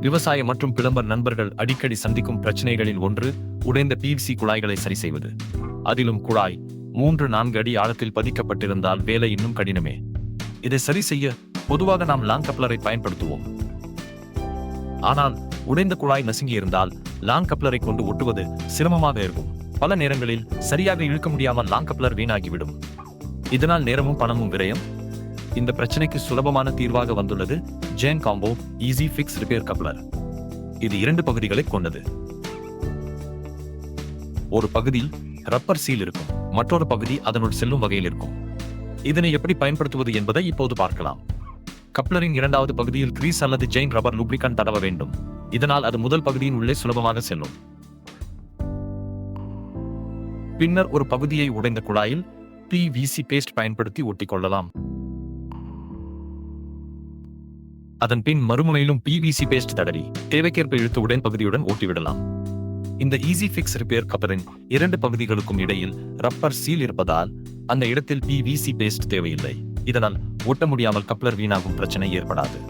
விவசாய மற்றும் பிளம்பர் நண்பர்கள் அடிக்கடி சந்திக்கும் பிரச்சனைகளில் ஒன்று உடைந்த பிவிசி குழாய்களை சரி செய்வது. அதிலும் குழாய் 3-4 அடி ஆழத்தில் பதிக்கப்பட்டிருந்தால் வேலை இன்னும் கடினமே. இதை சரி செய்ய பொதுவாக நாம் லாங் கப்ளரை பயன்படுத்துவோம். ஆனால் உடைந்த குழாய் நசுங்கி இருந்தால் லாங் கப்ளரை கொண்டு ஒட்டுவது சிரமமாக இருக்கும். பல நேரங்களில் சரியாக இழுக்க முடியாமல் லாங் கப்ளர் வீணாகிவிடும். இதனால் நேரமும் பணமும் விரயம். இந்த பிரச்சனைக்கு சுலபமான தீர்வாக வந்துள்ளது ஜென் combo easy fix repair coupler. இது 2 பகுதிகளை கொண்டது. ஒரு பகுதியில் ரப்பர் சீல் இருக்கும், மற்றொரு பகுதி அதனுள் செல்லும் வகையில் இருக்கும். இதனை எப்படி பயன்படுத்துவது என்பதை இப்போது பார்க்கலாம். கப்ளரின் 2வது பகுதியில் கிரீஸ் அல்லது ஜெயின் ரப்பர் லூப்ரிகன்ட் தடவ வேண்டும். இதனால் அது முதல் பகுதியின் உள்ளே சுலபமாக செல்லும். பின்னர் ஒரு பகுதியை உடைந்த குழாயில் PVC பேஸ்ட் பயன்படுத்தி ஒட்டிக்கொள்ளலாம். அதன் பின் மறுமுனையிலும் PVC பேஸ்ட் தடவி தேவைக்கேற்ப இழுத்து உடன் பகுதியுடன் ஓட்டிவிடலாம். இந்த ஈஸி ஃபிக்ஸ் ரிப்பேர் கப்ளரின் 2 பகுதிகளுக்கும் இடையில் ரப்பர் சீல் இருப்பதால் அந்த இடத்தில் PVC பேஸ்ட் தேவையில்லை. இதனால் ஒட்ட முடியாமல் கப்ளர் வீணாகும் பிரச்சனை ஏற்படாது.